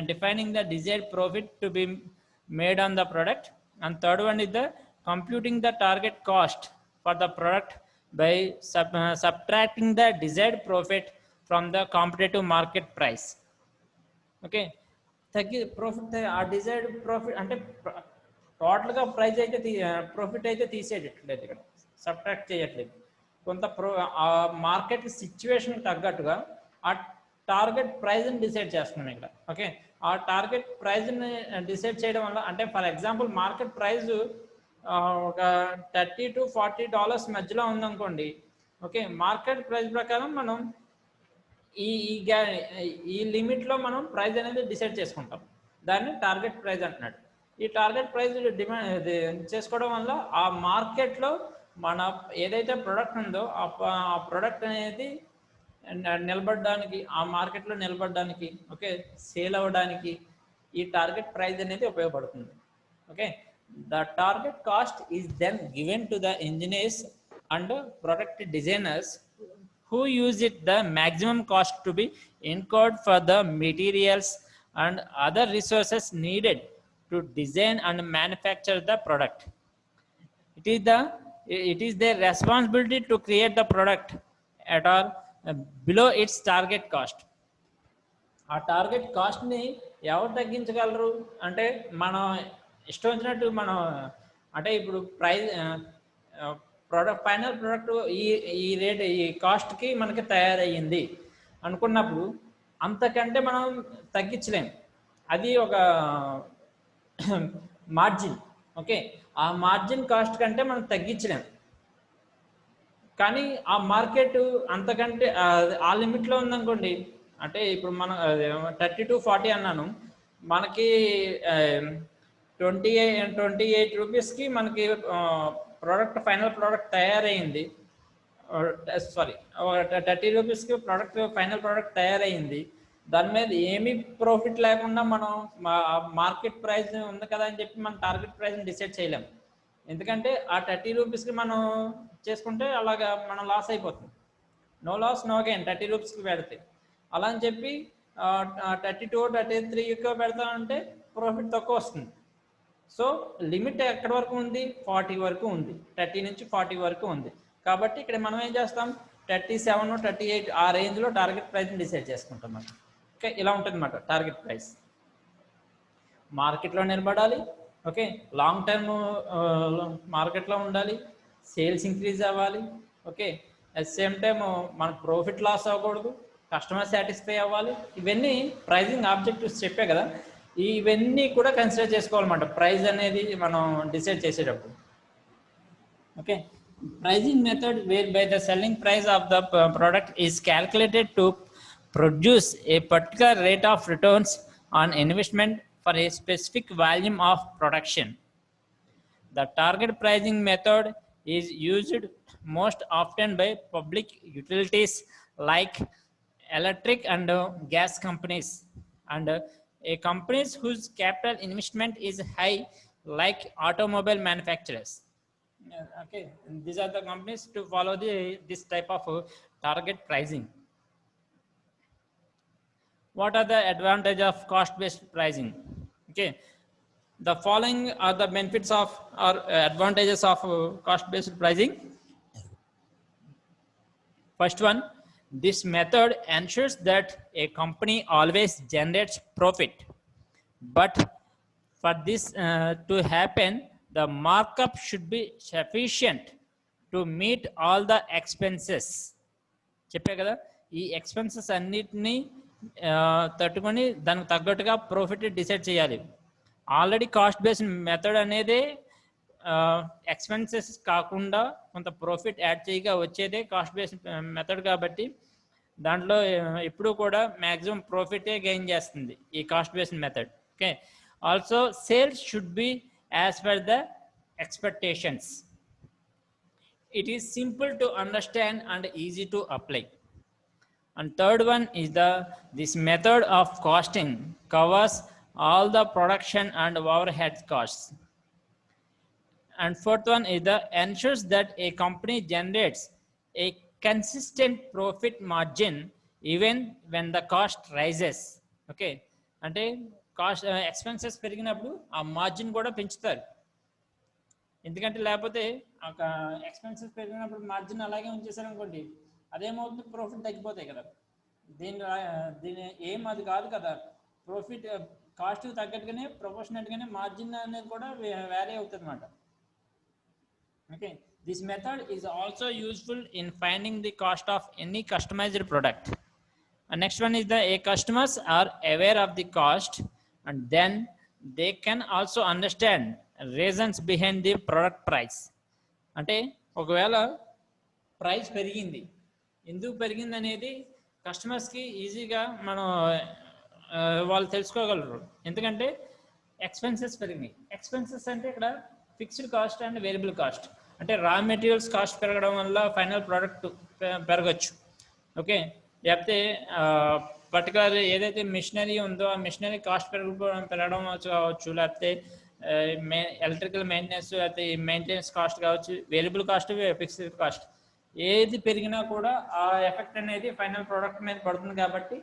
defining the desired profit to be made on the product, and third one is the computing the target cost for the product by subtracting the desired profit from the competitive market price. Okay, profit ఆ desired profit అంటే టోటల్గా price అయితే profit అయితే తీసేయట్లేదు, ఇక్కడ subtract చేయట్లేదు, కొంత ఆ market situation తగ్గట్టుగా ఆ టార్గెట్ ప్రైజ్ని డిసైడ్ చేస్తున్నాం ఇక్కడ. ఓకే, ఆ టార్గెట్ ప్రైజ్ని డిసైడ్ చేయడం వల్ల అంటే ఫర్ ఎగ్జాంపుల్ మార్కెట్ ప్రైస్ ఒక $30 to $40 మధ్యలో ఉందనుకోండి. ఓకే, మార్కెట్ ప్రైస్ ప్రకారం మనం ఈ లిమిట్లో మనం ప్రైస్ అనేది డిసైడ్ చేసుకుంటాం, దాన్ని టార్గెట్ ప్రైస్ అంటున్నాడు. ఈ టార్గెట్ ప్రైస్ డిమాండ్ చేసుకోవడం వల్ల ఆ మార్కెట్లో మన ఏదైతే ప్రోడక్ట్ ఉందో ఆ ప్రోడక్ట్ అనేది నిలబడడానికి, ఆ మార్కెట్లో నిలబడడానికి, ఓకే, సేల్ అవ్వడానికి ఈ టార్గెట్ ప్రైస్ అనేది ఉపయోగపడుతుంది. Okay, the target cost is then given to the engineers and product designers who use it the maximum cost to be incurred for the materials and other resources needed to design and manufacture the product. It is their responsibility to create the product at or below its target cost. ఆ target కాస్ట్ని ఎవరు తగ్గించగలరు అంటే మనం ఇష్టం వచ్చినట్టు మనం అంటే ఇప్పుడు price product final product ఈ రేట్ ఈ కాస్ట్కి మనకి తయారయ్యింది అనుకున్నప్పుడు అంతకంటే మనం తగ్గించలేం, అది ఒక మార్జిన్. ఓకే, ఆ మార్జిన్ కాస్ట్ కంటే మనం తగ్గించలేం, కానీ ఆ మార్కెట్ అంతకంటే ఆ లిమిట్లో ఉందనుకోండి. అంటే ఇప్పుడు మనం 30 to 40 అన్నాను, మనకి 28 రూపీస్కి మనకి ప్రోడక్ట్ ఫైనల్ ప్రోడక్ట్ తయారైంది. సారీ 30 రూపీస్కి ప్రోడక్ట్ ఫైనల్ ప్రోడక్ట్ తయారైంది. దాని మీద ఏమీ ప్రాఫిట్ లేకుండా మనం మార్కెట్ ప్రైస్ ఉంది కదా అని చెప్పి మనం టార్గెట్ ప్రైస్ని డిసైడ్ చేయలేము, ఎందుకంటే ఆ 30 రూపీస్కి మనం చేసుకుంటే అలాగా మనం లాస్ అయిపోతుంది. నో లాస్ నో గెయిన్ 30 రూపీస్కి పెడితే. అలా అని చెప్పి 32, 33 ఎక్కువ పెడతామంటే ప్రాఫిట్ తక్కువ వస్తుంది. సో లిమిట్ ఎక్కడి వరకు ఉంది, 40 వరకు ఉంది, 30 నుంచి 40 వరకు ఉంది. కాబట్టి ఇక్కడ మనం ఏం చేస్తాం, 37 38 ఆ రేంజ్లో టార్గెట్ ప్రైస్ని డిసైడ్ చేసుకుంటాం మనం. ఓకే, ఇలా ఉంటుంది అన్నమాట టార్గెట్ ప్రైస్. మార్కెట్లో నిలబడాలి, ఓకే, లాంగ్ టర్మ్ మార్కెట్లో ఉండాలి, సేల్స్ ఇంక్రీజ్ అవ్వాలి, ఓకే, అట్ సేమ్ టైమ్ మన ప్రాఫిట్ లాస్ అవ్వకూడదు, కస్టమర్ సాటిస్ఫై అవ్వాలి. ఇవన్నీ ప్రైజింగ్ ఆబ్జెక్టివ్స్ చెప్పే కదా, ఇవన్నీ కూడా కన్సిడర్ చేసుకోవాలన్నమాట ప్రైస్ అనేది మనం డిసైడ్ చేసేటప్పుడు. Okay, pricing method whereby the selling price of the product is calculated to produce a particular rate of returns on investment for a specific volume of production. The target pricing method is used most often by public utilities like electric and gas companies, and a companies whose capital investment is high like automobile manufacturers. Okay, these are the companies to follow this type of target pricing. What are the advantage of cost based pricing? Okay, the following are the benefits of or advantages of cost based pricing. First one, this method ensures that a company always generates profit, but for this to happen, the markup should be sufficient to meet all the expenses. చెప్పే కదా, ఈ expenses అన్నిటినీ తట్టుకొని దానికి తగ్గట్టుగా profit decide చేయాలి. Already cost based method అనేది expenses కాకుండా కొంత ప్రాఫిట్ యాడ్ చేయగా వచ్చేదే కాస్ట్ బేస్డ్ మెథడ్. కాబట్టి దాంట్లో ఎప్పుడూ కూడా మ్యాక్సిమం ప్రాఫిటే గెయిన్ చేస్తుంది ఈ cost based method. Okay, also sales should be as per the expectations. It is simple to understand and easy to apply. And third one is this method of costing covers all the production and overhead costs. And fourth one is ensures that a company generates a consistent profit margin even when the cost rises. Okay, అంటే cost expenses పెరిగినప్పుడు ఆ margin కూడా పెంచుతారు. ఎందుకంటే లేకపోతే ఒక expenses పెరిగినప్పుడు margin అలాగే ఉంచేసారు అనుకోండి, అదేమవుతుంది, ప్రాఫిట్ తగ్గిపోతాయి కదా. దీని ఏం అది కాదు కదా. ప్రాఫిట్ కాస్ట్ తగ్గట్టుగానే ప్రొపోర్షనెట్గానే మార్జిన్ అనేది కూడా వేరే అవుతుంది అన్నమాట. Okay, this method is also useful in finding the cost of any customized product. Next one is a customers are aware of the cost and then they can also understand reasons behind the product price. అంటే ఒకవేళ price పెరిగింది, ఎందుకు పెరిగింది అనేది కస్టమర్స్కి ఈజీగా మనం వాళ్ళు తెలుసుకోగలరు. ఎందుకంటే ఎక్స్పెన్సెస్ పెరిగినాయి. ఎక్స్పెన్సెస్ అంటే ఇక్కడ fixed cost and variable cost. అంటే రా మెటీరియల్స్ కాస్ట్ పెరగడం వల్ల ఫైనల్ ప్రోడక్ట్ పెరగచ్చు. ఓకే, లేకపోతే పర్టికులర్ ఏదైతే మిషనరీ ఉందో ఆ మిషనరీ కాస్ట్ పెరగడం కావచ్చు, లేకపోతే ఎలక్ట్రికల్ మెయింటెనెన్స్, లేకపోతే మెయింటెనెన్స్ కాస్ట్ కావచ్చు, వేరియబుల్ కాస్ట్, ఫిక్స్డ్ కాస్ట్, ఏది పెరిగినా కూడా ఆ ఎఫెక్ట్ అనేది ఫైనల్ ప్రోడక్ట్ మీద పడుతుంది. కాబట్టి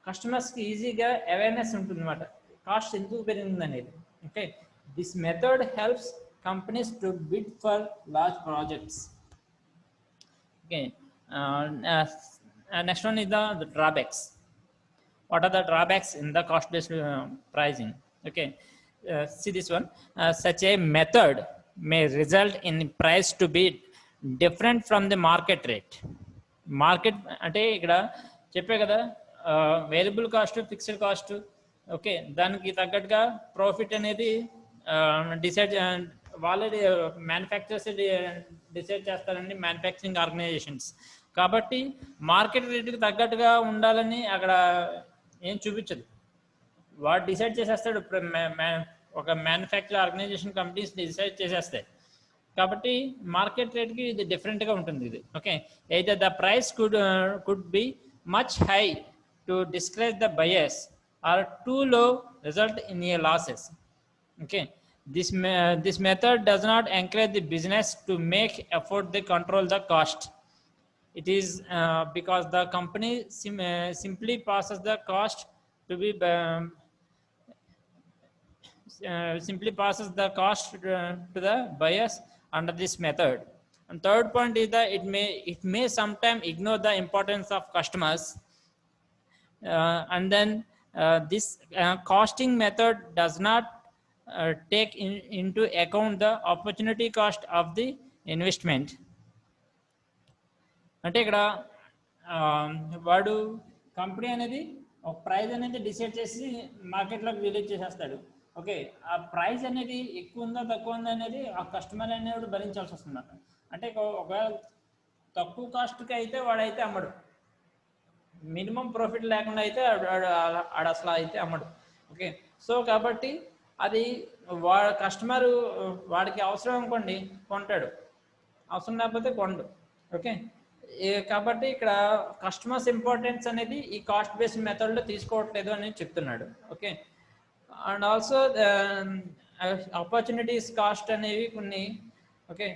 కస్టమర్స్కి ఈజీగా అవేర్నెస్ ఉంటుంది అన్నమాట, కాస్ట్ ఎందుకు పెరిగింది అనేది. Okay, this method helps companies to bid for large projects. Okay, next one is the drawbacks. What are the drawbacks in the cost based pricing? Okay, see this one. Such a method may result in price to be different from the market rate. Market అంటే ఇక్కడ చెప్పే కదా, variable cost, fixed cost. Okay, దానికి తగ్గట్టుగా profit అనేది decide వాళ్ళే manufacturers decide చేస్తారండి, manufacturing organisations. కాబట్టి మార్కెట్ రేటుకి తగ్గట్టుగా ఉండాలని అక్కడ ఏం చూపించదు, వాడు డిసైడ్ చేసేస్తాడు. ఒక మ్యానుఫ్యాక్చర్ ఆర్గనైజేషన్ కంపెనీస్ డిసైడ్ చేసేస్తాయి. కాబట్టి మార్కెట్ రేట్కి ఇది డిఫరెంట్గా ఉంటుంది ఇది. Okay, either the price could be much high to discourage the buyers or too low result in a losses. Okay, this method does not encourage the business to make effort to control the cost. It is because the company simply passes the cost to be simply passes the cost to the buyers under this method. And third point is that it may sometimes ignore the importance of customers. And then this costing method does not take into account the opportunity cost of the investment. అంటే ఇక్కడ వాడు company అనేది ఒక price అనేది decide చేసి మార్కెట్లోకి release చేసేస్తాడు. Okay, ఆ ప్రైస్ అనేది ఎక్కువ ఉందా తక్కువ ఉందా అనేది ఆ కస్టమర్ అనేవాడు భరించాల్సి వస్తుంది. అంటే ఒకవేళ తక్కువ కాస్ట్కి అయితే వాడైతే అమ్మడు, మినిమం ప్రాఫిట్ లేకుండా అయితే ఆడు అసలు అయితే అమ్మడు. ఓకే, సో కాబట్టి అది కస్టమర్ వాడికి అవసరం అనుకోండి కొంటాడు, అవసరం లేకపోతే కొండు. ఓకే, కాబట్టి ఇక్కడ కస్టమర్స్ ఇంపార్టెన్స్ అనేది ఈ కాస్ట్ బేస్డ్ మెథడ్లో తీసుకోవట్లేదు అని చెప్తున్నాడు. Okay, and also opportunities cost అనేవి కొన్ని, ఓకే,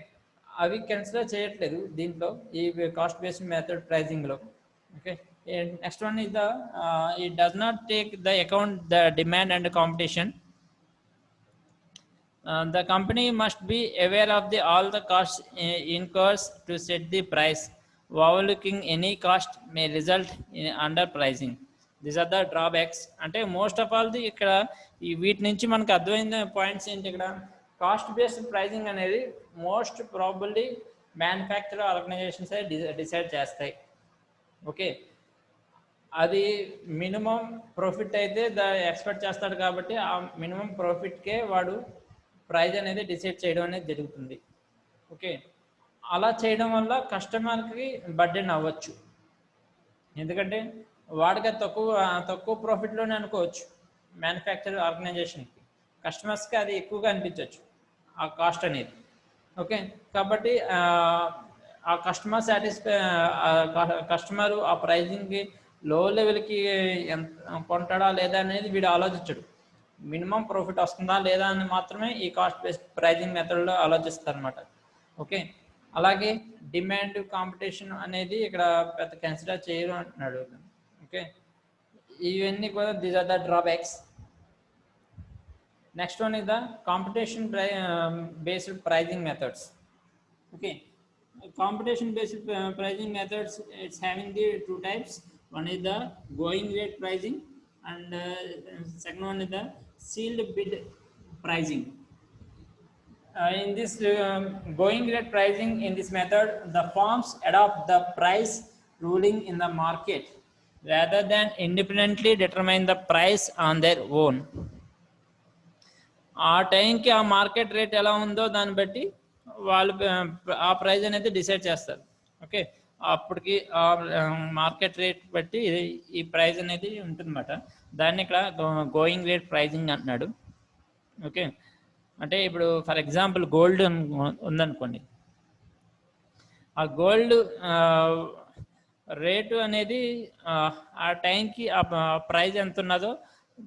అవి కన్సిడర్ చేయట్లేదు దీంట్లో ఈ కాస్ట్ బేస్డ్ మెథడ్ ప్రైజింగ్లో. Okay, next one is the it does not take the account the demand and competition. The company must be aware of all the costs incurs to set the price. Overlooking any cost may result in underpricing. These are the drawbacks. అంటే most of all the ఇక్కడ ఈ వీటి నుంచి మనకు అర్థమైన points ఏంటి, ఇక్కడ cost based pricing అనేది most probably manufacture organizations decide చేస్తాయి. ఓకే, అది మినిమం ప్రాఫిట్ అయితే ఎక్స్పెక్ట్ చేస్తాడు కాబట్టి ఆ మినిమం ప్రాఫిట్కే వాడు ప్రైజ్ అనేది డిసైడ్ చేయడం అనేది జరుగుతుంది. ఓకే, అలా చేయడం వల్ల కస్టమర్కి బర్డెన్ అవ్వచ్చు, ఎందుకంటే వాడికి తక్కువ ప్రాఫిట్లోనే అనుకోవచ్చు మ్యానుఫ్యాక్చర్ ఆర్గనైజేషన్కి, కస్టమర్స్కి అది ఎక్కువగా అనిపించవచ్చు ఆ కాస్ట్ అనేది. ఓకే, కాబట్టి ఆ కస్టమరు ఆ ప్రైజింగ్కి లో లెవెల్కి ఎంత కొంటాడా లేదా అనేది వీడు ఆలోచించడు, మినిమం ప్రాఫిట్ వస్తుందా లేదా అని మాత్రమే ఈ కాస్ట్ బేస్డ్ ప్రైజింగ్ మెథడ్లో ఆలోచిస్తారు అనమాట. ఓకే, అలాగే డిమాండ్ కాంపిటీషన్ అనేది ఇక్కడ పెద్ద కన్సిడర్ చేయరు అంటున్నాడు. ఓకే, ఇవన్నీ కూడా these are the drawbacks. Next one is the competition based pricing methods. Okay, competition based pricing methods, it's having the two types. One is the going rate pricing and second one is the sealed bid pricing. In this going rate pricing, in this method the firms adopt the price ruling in the market rather than independently determine the price on their own. ఆ టైంకి ఆ market rate ఎలా ఉందో దాన్ని బట్టి వాళ్ళు ఆ praise అనేది డిసైడ్ చేస్తారు. ఓకే, అప్పటికి ఆ మార్కెట్ రేట్ బట్టి ఈ ప్రైజ్ అనేది ఉంటుందన్నమాట. దాన్ని ఇక్కడ గోయింగ్ రేట్ ప్రైజింగ్ అంటున్నాడు. ఓకే, అంటే ఇప్పుడు ఫర్ ఎగ్జాంపుల్ గోల్డ్ ఉందనుకోండి, ఆ గోల్డ్ రేటు అనేది ఆ టైంకి ఆ ప్రైజ్ ఎంత ఉన్నదో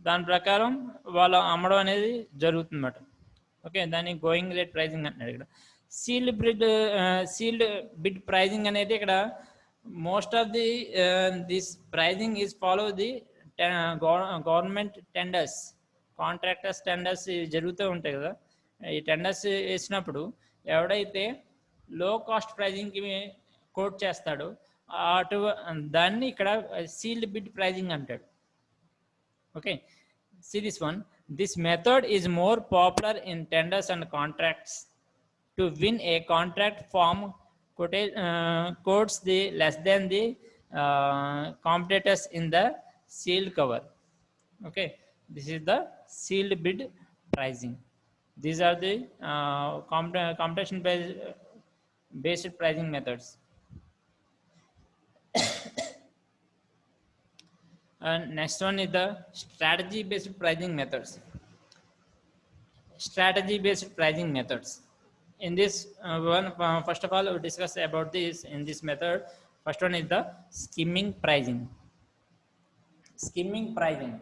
దాని ప్రకారం వాళ్ళు అమ్మడం అనేది జరుగుతుందన్నమాట. ఓకే, దాన్ని గోయింగ్ రేట్ ప్రైజింగ్ అంటున్నాడు. ఇక్కడ సీల్డ్ బిడ్ ప్రైజింగ్ అనేది ఇక్కడ most of the this pricing is follow the government tenders, contractors tenders జరుగుతూ ఉంటాయి కదా. ఈ టెండర్స్ వేసినప్పుడు ఎవడైతే లో కాస్ట్ ప్రైజింగ్కి కోట్ చేస్తాడో దాన్ని ఇక్కడ సీల్డ్ బిడ్ ప్రైజింగ్ అంటాడు. Okay, see this one. This method is more popular in tenders and contracts. To win a contract, firm quotes the less than the competitors in the sealed cover. Okay, this is the sealed bid pricing. These are the competition based pricing methods. And next one is the strategy based pricing methods. Strategy based pricing methods. In this one, first of all, we discuss about this. In this method, first one is the skimming pricing. Skimming pricing.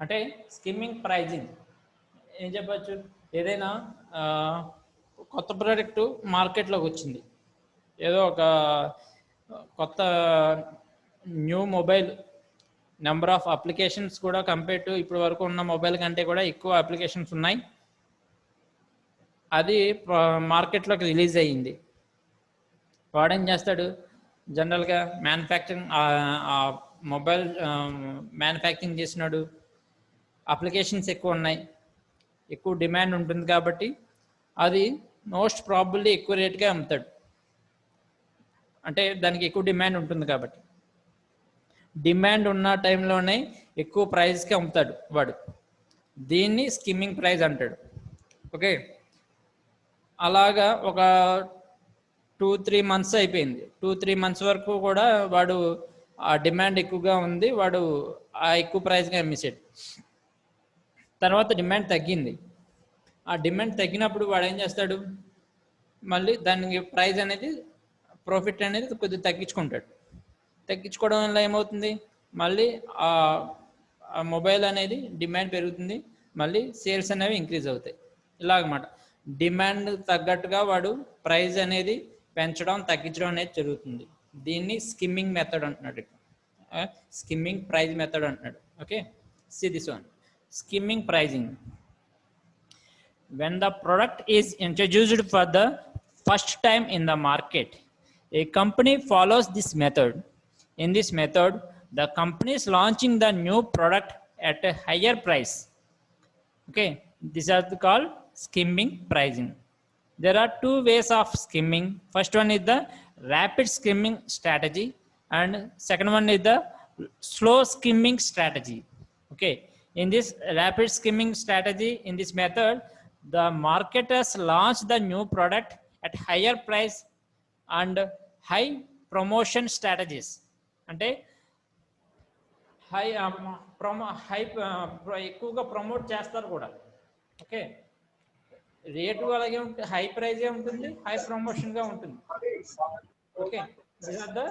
అంటే skimming pricing ఏం చెప్పచ్చు, ఏదైనా కొత్త product మార్కెట్లోకి వచ్చింది, ఏదో ఒక కొత్త new mobile number of applications కూడా కంపేర్ టు ఇప్పుడు వరకు ఉన్న మొబైల్ కంటే కూడా ఎక్కువ అప్లికేషన్స్ ఉన్నాయి. అది మార్కెట్లోకి రిలీజ్ అయ్యింది. వాడేం చేస్తాడు, జనరల్గా మ్యానుఫ్యాక్చరింగ్ మొబైల్ మ్యానుఫ్యాక్చరింగ్ చేసినాడు, అప్లికేషన్స్ ఎక్కువ ఉన్నాయి, ఎక్కువ డిమాండ్ ఉంటుంది కాబట్టి అది మోస్ట్ ప్రాబబ్లీ ఎక్కువ రేట్గా అమ్ముతాడు. అంటే దానికి ఎక్కువ డిమాండ్ ఉంటుంది కాబట్టి డిమాండ్ ఉన్న టైంలోనే ఎక్కువ ప్రైస్కి అమ్ముతాడు వాడు. దీన్ని స్కిమ్మింగ్ ప్రైస్ అంటాడు. ఓకే, అలాగా ఒక 2-3 మంత్స్ అయిపోయింది. 2-3 మంత్స్ వరకు కూడా వాడు ఆ డిమాండ్ ఎక్కువగా ఉంది, వాడు ఆ ఎక్కువ ప్రైస్గా అమ్మేసాడు. తర్వాత డిమాండ్ తగ్గింది. ఆ డిమాండ్ తగ్గినప్పుడు వాడు ఏం చేస్తాడు, మళ్ళీ దానికి ప్రైస్ అనేది ప్రాఫిట్ అనేది కొద్దిగా తగ్గించుకుంటాడు. తగ్గించుకోవడం వల్ల ఏమవుతుంది, మళ్ళీ ఆ మొబైల్ అనేది డిమాండ్ పెరుగుతుంది, మళ్ళీ సేల్స్ అనేవి ఇంక్రీజ్ అవుతాయి. ఇలాగమాట డిమాండ్ తగ్గట్టుగా వాడు ప్రైస్ అనేది పెంచడం తగ్గించడం అనేది జరుగుతుంది. దీన్ని స్కిమ్మింగ్ మెథడ్ అంటున్నాడు, స్కిమ్మింగ్ ప్రైస్ మెథడ్ అంటున్నాడు. Okay, see this one, skimming pricing. When the product is introduced for the first time in the market, a company follows this method. In this method, the company is launching the new product at a higher price. Okay, these are called skimming pricing. There are two ways of skimming. First one is the rapid skimming strategy, and second one is the slow skimming strategy. Okay, in this rapid skimming strategy, in this method, the marketers launch the new product at higher price and high promotion strategies. అంటే ఎక్కువగా promote చేస్తారు కూడా. Okay, rate అలాగే ఉంటుంది, high ప్రైజే ఉంటుంది, high ప్రమోషన్గా ఉంటుంది. Okay, this are the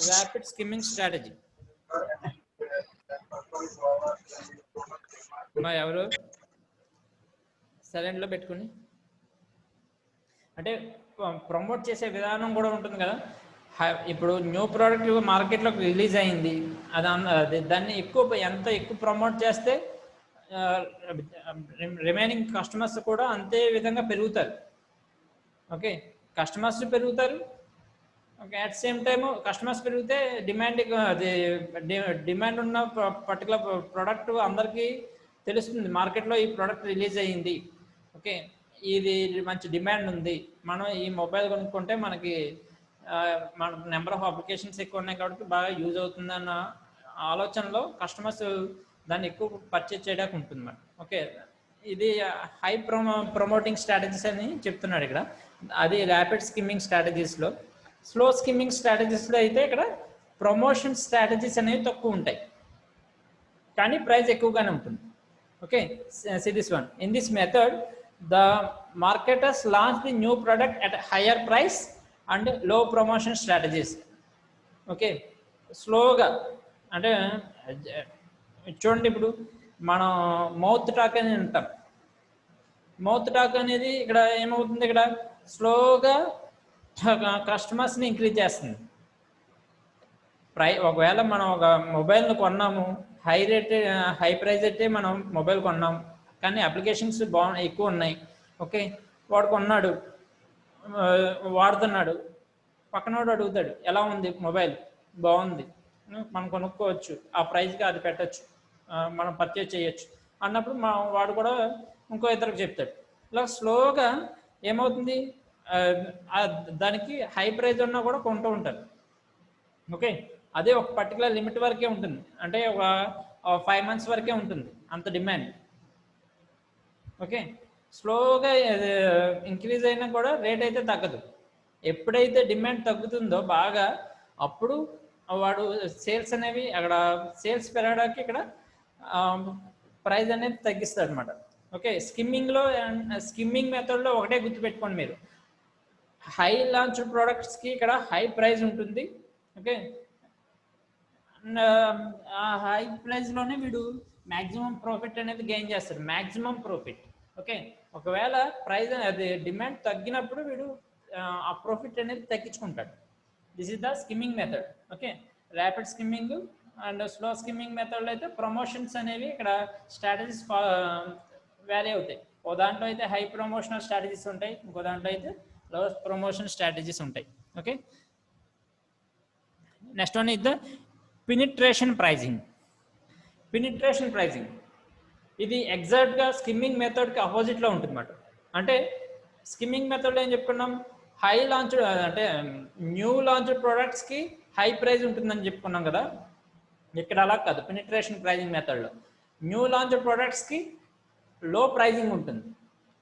rapid skimming strategy. మా ఎవరు సైలెంట్లో పెట్టుకుని, అంటే ప్రమోట్ చేసే విధానం కూడా ఉంటుంది కదా. ఇప్పుడు న్యూ ప్రోడక్ట్ మార్కెట్లోకి రిలీజ్ అయింది, దాన్ని ఎంత ఎక్కువ ప్రమోట్ చేస్తే రిమైనింగ్ కస్టమర్స్ కూడా అంతే విధంగా పెరుగుతారు. ఓకే, కస్టమర్స్ పెరుగుతారు. Okay, at same time customers పెరిగితే డిమాండ్ ఉన్న పర్టికులర్ ప్రోడక్ట్ అందరికీ తెలుస్తుంది, మార్కెట్లో ఈ ప్రోడక్ట్ రిలీజ్ అయ్యింది. ఓకే, ఇది మంచి డిమాండ్ ఉంది, మనం ఈ మొబైల్ కొనుక్కుంటే మనకి మన నెంబర్ ఆఫ్ అప్లికేషన్స్ ఎక్కువ ఉన్నాయి కాబట్టి బాగా యూజ్ అవుతుందన్న ఆలోచనలో కస్టమర్స్ దాన్ని ఎక్కువ పర్చేజ్ చేయడానికి ఉంటుంది మరి. ఓకే, ఇది హై ప్రమోటింగ్ స్ట్రాటజీస్ అని చెప్తున్నాడు ఇక్కడ. అది ర్యాపిడ్ స్కిమ్మింగ్ స్ట్రాటజీస్లో. స్లో స్కిమ్మింగ్ స్ట్రాటజీస్లో అయితే ఇక్కడ ప్రమోషన్ స్ట్రాటజీస్ అనేవి తక్కువ ఉంటాయి కానీ ప్రైస్ ఎక్కువగానే ఉంటుంది. Okay, see this one. In this method, the marketers launch the new product at a higher price and low promotion strategies. Okay, స్లోగా అంటే చూడండి, ఇప్పుడు మనం మౌత్ టాక్ అని అంటాం. మౌత్ టాక్ అనేది ఇక్కడ ఏమవుతుంది, ఇక్కడ స్లోగా కస్టమర్స్ని ఇంక్రీజ్ చేస్తుంది. ఒకవేళ మనం ఒక మొబైల్ని కొన్నాము, హై ప్రైస్ అయితే మనం మొబైల్ కొన్నాం కానీ అప్లికేషన్స్ ఎక్కువ ఉన్నాయి. ఓకే, వాడు కొన్నాడు, వాడుతున్నాడు, పక్కనోడు అడుగుతాడు ఎలా ఉంది మొబైల్, బాగుంది, మనం కొనుక్కోవచ్చు, ఆ ప్రైస్కి అది పెట్టచ్చు, మనం పర్చేజ్ చేయొచ్చు అన్నప్పుడు వాడు కూడా ఇంకో ఇతరులకు చెప్తాడు. ఇలా స్లోగా ఏమవుతుంది, దానికి హై ప్రైస్ ఉన్నా కూడా కొంటూ ఉంటారు. ఓకే, అదే ఒక పర్టికులర్ లిమిట్ వరకే ఉంటుంది, అంటే ఒక 5 months వరకే ఉంటుంది అంత డిమాండ్. ఓకే, స్లోగా ఇంక్రీజ్ అయినా కూడా రేట్ అయితే తగ్గదు. ఎప్పుడైతే డిమాండ్ తగ్గుతుందో బాగా, అప్పుడు వాడు సేల్స్ అనేవి అక్కడ సేల్స్ పెరగడానికి ఇక్కడ ప్రైస్ అనేది తగ్గిస్తాడు అనమాట. ఓకే, స్కిమ్మింగ్ మెథడ్లో ఒకటే గుర్తుపెట్టుకోండి మీరు, హై లాంచ్ ప్రోడక్ట్స్కి ఇక్కడ హై ప్రైస్ ఉంటుంది. ఓకే, ఆ హై ప్రైస్లోనే వీడు మ్యాక్సిమం ప్రాఫిట్ అనేది గెయిన్ చేస్తాడు, మ్యాక్సిమం ప్రాఫిట్. ఓకే, ఒకవేళ ప్రైస్ అది డిమాండ్ తగ్గినప్పుడు వీడు ఆ ప్రాఫిట్ అనేది తగ్గించుకుంటాడు. This is the skimming method. Okay, rapid skimming, and slow skimming మెథడ్లో అయితే ప్రమోషన్స్ అనేవి ఇక్కడ స్ట్రాటజీస్ వ్యారీ అవుతాయి. ఓ దాంట్లో అయితే హై ప్రమోషనల్ స్ట్రాటజీస్ ఉంటాయి, ఇంకో దాంట్లో అయితే లో ప్రమోషన్ స్ట్రాటజీస్ ఉంటాయి. Okay, next one is the penetration pricing. Penetration pricing ఇది ఎగ్జాక్ట్గా స్కిమ్మింగ్ మెథడ్కి అపోజిట్లో ఉంటుంది అన్నమాట. అంటే స్కిమ్మింగ్ మెథడ్లో ఏం చెప్పుకున్నాం, హై లాంచ్ అంటే న్యూ లాంచ్ ప్రోడక్ట్స్కి హై ప్రైజ్ ఉంటుందని చెప్పుకున్నాం కదా. ఇక్కడ అలా కాదు, పెనిట్రేషన్ ప్రైజింగ్ మెథడ్లో న్యూ లాంచ్ ప్రోడక్ట్స్కి లో ప్రైజింగ్ ఉంటుంది.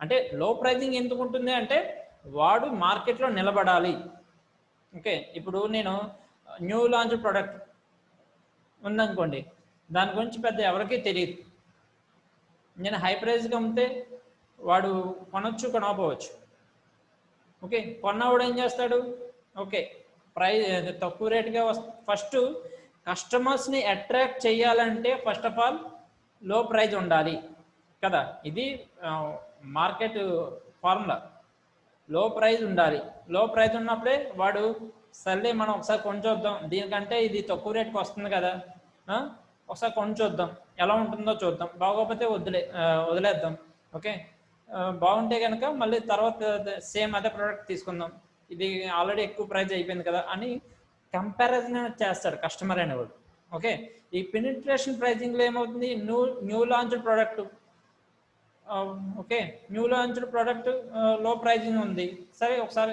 అంటే లో ప్రైజింగ్ ఎందుకు ఉంటుంది అంటే వాడు మార్కెట్లో నిలబడాలి. ఓకే, ఇప్పుడు నేను న్యూ లాంచ్ ప్రోడక్ట్ ఉందనుకోండి, దాని గురించి పెద్ద ఎవరికీ తెలియదు. నేను హై ప్రైస్గా అమ్మితే వాడు కొనొచ్చు, కొనకపోవచ్చు. ఓకే, కొన్నవాడు ఏం చేస్తాడు, ఓకే ప్రైస్ తక్కువ రేటుగా ఫస్ట్ కస్టమర్స్ని అట్రాక్ట్ చేయాలంటే ఫస్ట్ ఆఫ్ ఆల్ లో ప్రైజ్ ఉండాలి కదా. ఇది మార్కెట్ ఫార్ములా. లో ప్రైజ్ ఉండాలి. లో ప్రైజ్ ఉన్నప్పుడే వాడు సర్లే మనం ఒకసారి కొని చూద్దాం, దీనికంటే ఇది తక్కువ రేట్కి వస్తుంది కదా, ఒకసారి కొని చూద్దాం, ఎలా ఉంటుందో చూద్దాం, బాగోకపోతే వదిలేద్దాం. ఓకే, బాగుంటే కనుక మళ్ళీ తర్వాత సేమ్ అదే ప్రోడక్ట్ తీసుకుందాం, ఇది ఆల్రెడీ ఎక్కువ ప్రైజ్ అయిపోయింది కదా అని కంపారిజన్ చేస్తాడు కస్టమర్ అనేవాడు. ఓకే, ఈ పెనిట్రేషన్ ప్రైజింగ్లో ఏమవుతుంది, new launch product, okay new launch product లో ప్రైజింగ్ ఉంది, సరే ఒకసారి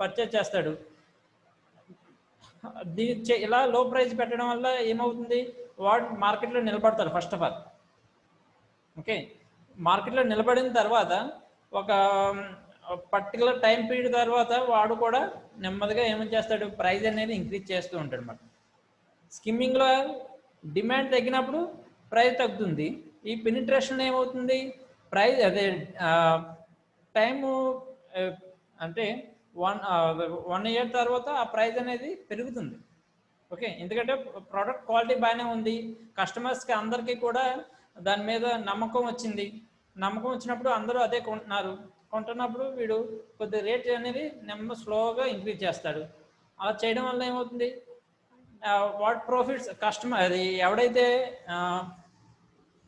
పర్చేజ్ చేస్తాడు. ఇలా లో ప్రైజ్ పెట్టడం వల్ల ఏమవుతుంది, వాడు మార్కెట్లో నిలబడతాడు ఫస్ట్ ఆఫ్ ఆల్. ఓకే, మార్కెట్లో నిలబడిన తర్వాత ఒక పర్టికులర్ టైం పీరియడ్ తర్వాత వాడు కూడా నెమ్మదిగా ఏమని చేస్తాడు, ప్రైజ్ అనేది ఇంక్రీజ్ చేస్తూ ఉంటాడు అన్నమాట. స్కిమ్మింగ్లో డిమాండ్ తగ్గినప్పుడు ప్రైస్ తగ్గుతుంది. ఈ పెనిట్రేషన్ ఏమవుతుంది, ప్రైస్ అదే టైము అంటే 1 year తర్వాత ఆ ప్రైస్ అనేది పెరుగుతుంది. ఓకే, ఎందుకంటే ప్రోడక్ట్ క్వాలిటీ బాగానే ఉంది, కస్టమర్స్కి అందరికీ కూడా దాని మీద నమ్మకం వచ్చింది. నమ్మకం వచ్చినప్పుడు అందరూ అదే కొంటున్నప్పుడు వీడు కొద్ది రేట్ అనేది స్లోగా ఇంక్రీజ్ చేస్తాడు. అలా చేయడం వల్ల ఏమవుతుంది, వాట్ ప్రాఫిట్స్ కస్టమర్ అది ఎవడైతే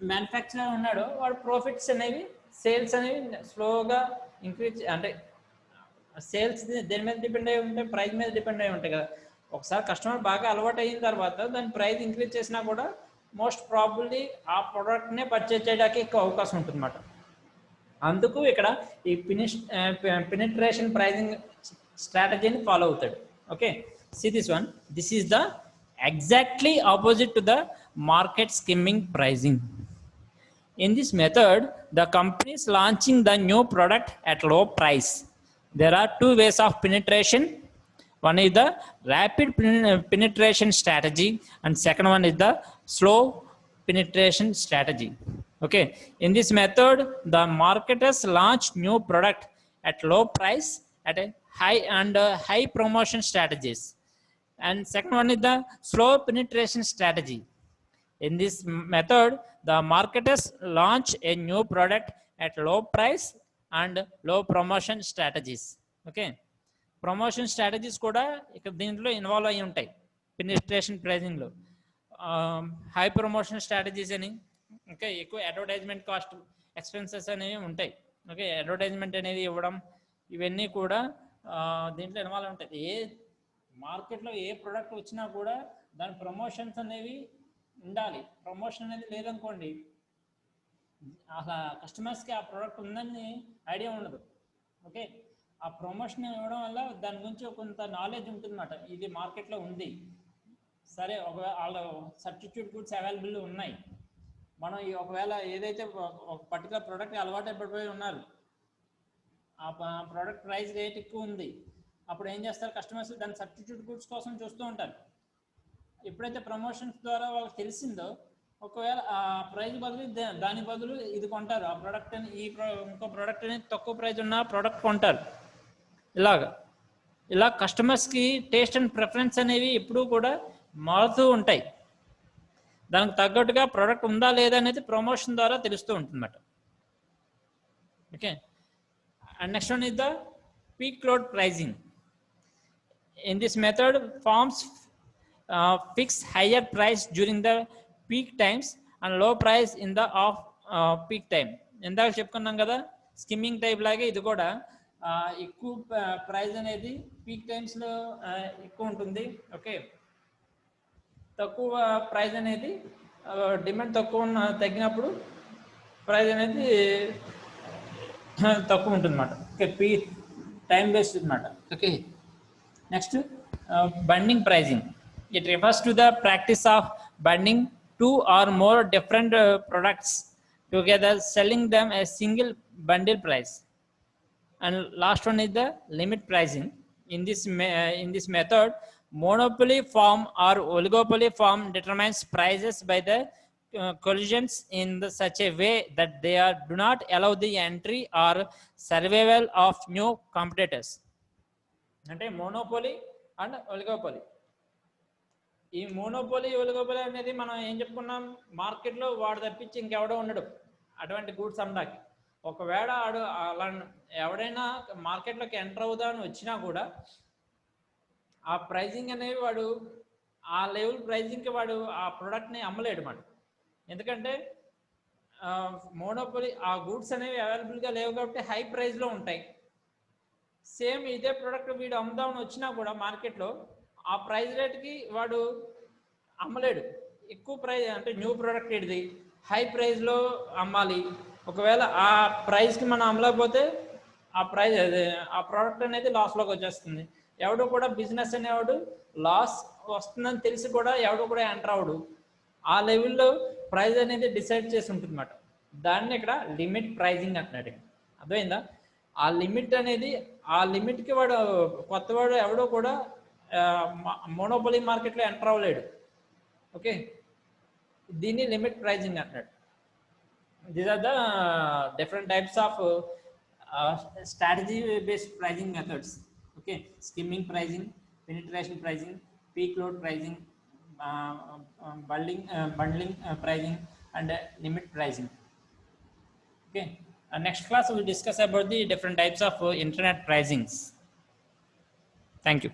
మ్యానుఫ్యాక్చరర్ ఉన్నాడో వాడు ప్రాఫిట్స్ అనేవి సేల్స్ అనేవి స్లోగా ఇంక్రీజ్, అంటే సేల్స్ దేని మీద డిపెండ్ అయి ఉంటాయి, ప్రైస్ మీద డిపెండ్ అయి ఉంటాయి కదా. ఒకసారి కస్టమర్ బాగా అలవాటు అయిన తర్వాత దాని ప్రైస్ ఇంక్రీజ్ చేసినా కూడా మోస్ట్ ప్రాబబ్లీ ఆ ప్రోడక్ట్నే పర్చేజ్ చేయడానికి ఎక్కువ అవకాశం ఉంటుంది అన్నమాట. అందుకు ఇక్కడ ఈ పెనిట్రేషన్ ప్రైజింగ్ స్ట్రాటజీని ఫాలో అవుతాడు. Okay, see this one, this is the exactly opposite to the market skimming pricing. In this method, the company is launching the new product at low price. There are two ways of penetration. One is the rapid penetration strategy and second one is the slow penetration strategy. Okay, in this method the marketers launch new product at low price at a high promotion strategies, and second one is the slow penetration strategy. In this method the marketers launch a new product at low price and low promotion strategies. Okay, promotion strategies కూడా ఇక్కడ దీంట్లో involve అయ్యి ఉంటాయి penetration ప్రైజింగ్లో. High promotion strategies అని, ఇంకా ఎక్కువ advertisement cost expenses అనేవి ఉంటాయి. ఓకే, అడ్వర్టైజ్మెంట్ అనేది ఇవ్వడం, ఇవన్నీ కూడా దీంట్లో ఇన్వాల్వ్ ఉంటాయి. ఏ మార్కెట్లో ఏ ప్రోడక్ట్ వచ్చినా కూడా దాని ప్రమోషన్స్ అనేవి ఉండాలి. ప్రమోషన్ అనేది లేదనుకోండి అసలు కస్టమర్స్కి ఆ ప్రోడక్ట్ ఉందని ఐడియా ఉండదు. ఓకే, ఆ ప్రమోషన్ ఇవ్వడం వల్ల దాని గురించి కొంత నాలెడ్జ్ ఉంటుందన్నమాట, ఇది మార్కెట్లో ఉంది, సరే వాళ్ళ సబ్స్టిట్యూట్ గుడ్స్ అవైలబుల్ ఉన్నాయి, మనం ఒకవేళ ఏదైతే ఒక పర్టికులర్ ప్రోడక్ట్ అలవాటు పడిపోయి ఉన్నారు, ఆ ప్రోడక్ట్ ప్రైస్ రేట్ ఎక్కువ ఉంది, అప్పుడు ఏం చేస్తారు కస్టమర్స్, దాని సబ్స్టిట్యూట్ గుడ్స్ కోసం చూస్తూ ఉంటారు. ఎప్పుడైతే ప్రమోషన్స్ ద్వారా వాళ్ళకి తెలిసిందో ఒకవేళ ఆ ప్రైస్ బదులు దాని బదులు ఇది కొంటారు, ఆ ప్రోడక్ట్ అని ఇంకో ప్రోడక్ట్ అనేది తక్కువ ప్రైస్ ఉన్న ప్రోడక్ట్ కొంటారు. ఇలా కస్టమర్స్కి టేస్ట్ అండ్ ప్రిఫరెన్స్ అనేవి ఎప్పుడూ కూడా మారుతూ ఉంటాయి. దానికి తగ్గట్టుగా ప్రోడక్ట్ ఉందా లేదా అనేది ప్రమోషన్ ద్వారా తెలుస్తూ ఉంటుందన్నమాట. Okay, and next one is the peak load pricing. In this method, firms fix higher price during the peak times and low price in the off peak time. ఇందాక చెప్పుకున్నాం కదా, స్కిమ్మింగ్ టైప్ లాగే ఇది కూడా ఎక్కువ ప్రైస్ అనేది peak టైమ్స్లో ఎక్కువ ఉంటుంది. ఓకే, తక్కువ ప్రైస్ అనేది డిమాండ్ తగ్గినప్పుడు ప్రైస్ అనేది తక్కువ ఉంటుంది అన్నమాట. ఓకే, టైం బేస్డ్ అన్నమాట. Okay, next bundling pricing. It refers to the practice of bundling two or more different products together, selling them a single bundle price. And last one is the limit pricing. In this method, monopoly form or oligopoly form determines prices by the collisions in such a way that they do not allow the entry or survival of new competitors. అంటే monopoly and oligopoly. ఈ monopoly oligopoly అనేది మనం ఏం చెప్పుకున్నాం, మార్కెట్లో వాడు తప్పించి ఇంకెవడో ఉండడు అటువంటి గూడ్స్ అమ్మడానికి. ఒకవేళ అలా ఎవడైనా మార్కెట్లోకి ఎంటర్ అవుదామని వచ్చినా కూడా ఆ ప్రైజింగ్ అనేవి వాడు ఆ లెవెల్ ప్రైజింగ్కి వాడు ఆ ప్రోడక్ట్ని అమ్మలేడు మాట. ఎందుకంటే మోనోపోలీ ఆ గూడ్స్ అనేవి అవైలబుల్గా లేవు కాబట్టి హై ప్రైస్లో ఉంటాయి. సేమ్ ఇదే ప్రోడక్ట్ వీడు అమ్ముదామని వచ్చినా కూడా మార్కెట్లో ఆ ప్రైస్ రేట్కి వాడు అమ్మలేడు. ఎక్కువ ప్రైస్ అంటే న్యూ ప్రోడక్ట్ ఇది హై ప్రైస్లో అమ్మాలి. ఒకవేళ ఆ ప్రైస్కి మనం అమ్మలేకపోతే ఆ ప్రోడక్ట్ అనేది లాస్లోకి వచ్చేస్తుంది. ఎవడు కూడా బిజినెస్ అనేవాడు లాస్ వస్తుందని తెలిసి కూడా ఎవడు కూడా ఎంటర్ అవడు. ఆ లెవెల్లో ప్రైస్ అనేది డిసైడ్ చేసి ఉంటుంది అన్నమాట. దాన్ని ఇక్కడ లిమిట్ ప్రైజింగ్ అంటున్నాడు. అర్థమైందా? ఆ లిమిట్ అనేది ఆ లిమిట్కి వాడు కొత్తవాడు ఎవడో కూడా మోనోపోలీ మార్కెట్లో ఎంటర్ అవ్వలేడు. ఓకే, దీన్ని లిమిట్ ప్రైజింగ్ అంటున్నాడు. These are the different types of strategy based pricing methods. Okay, skimming pricing, penetration pricing, peak load pricing, bundling pricing, and limit pricing. Okay, next class we will discuss about the different types of internet pricings. Thank you.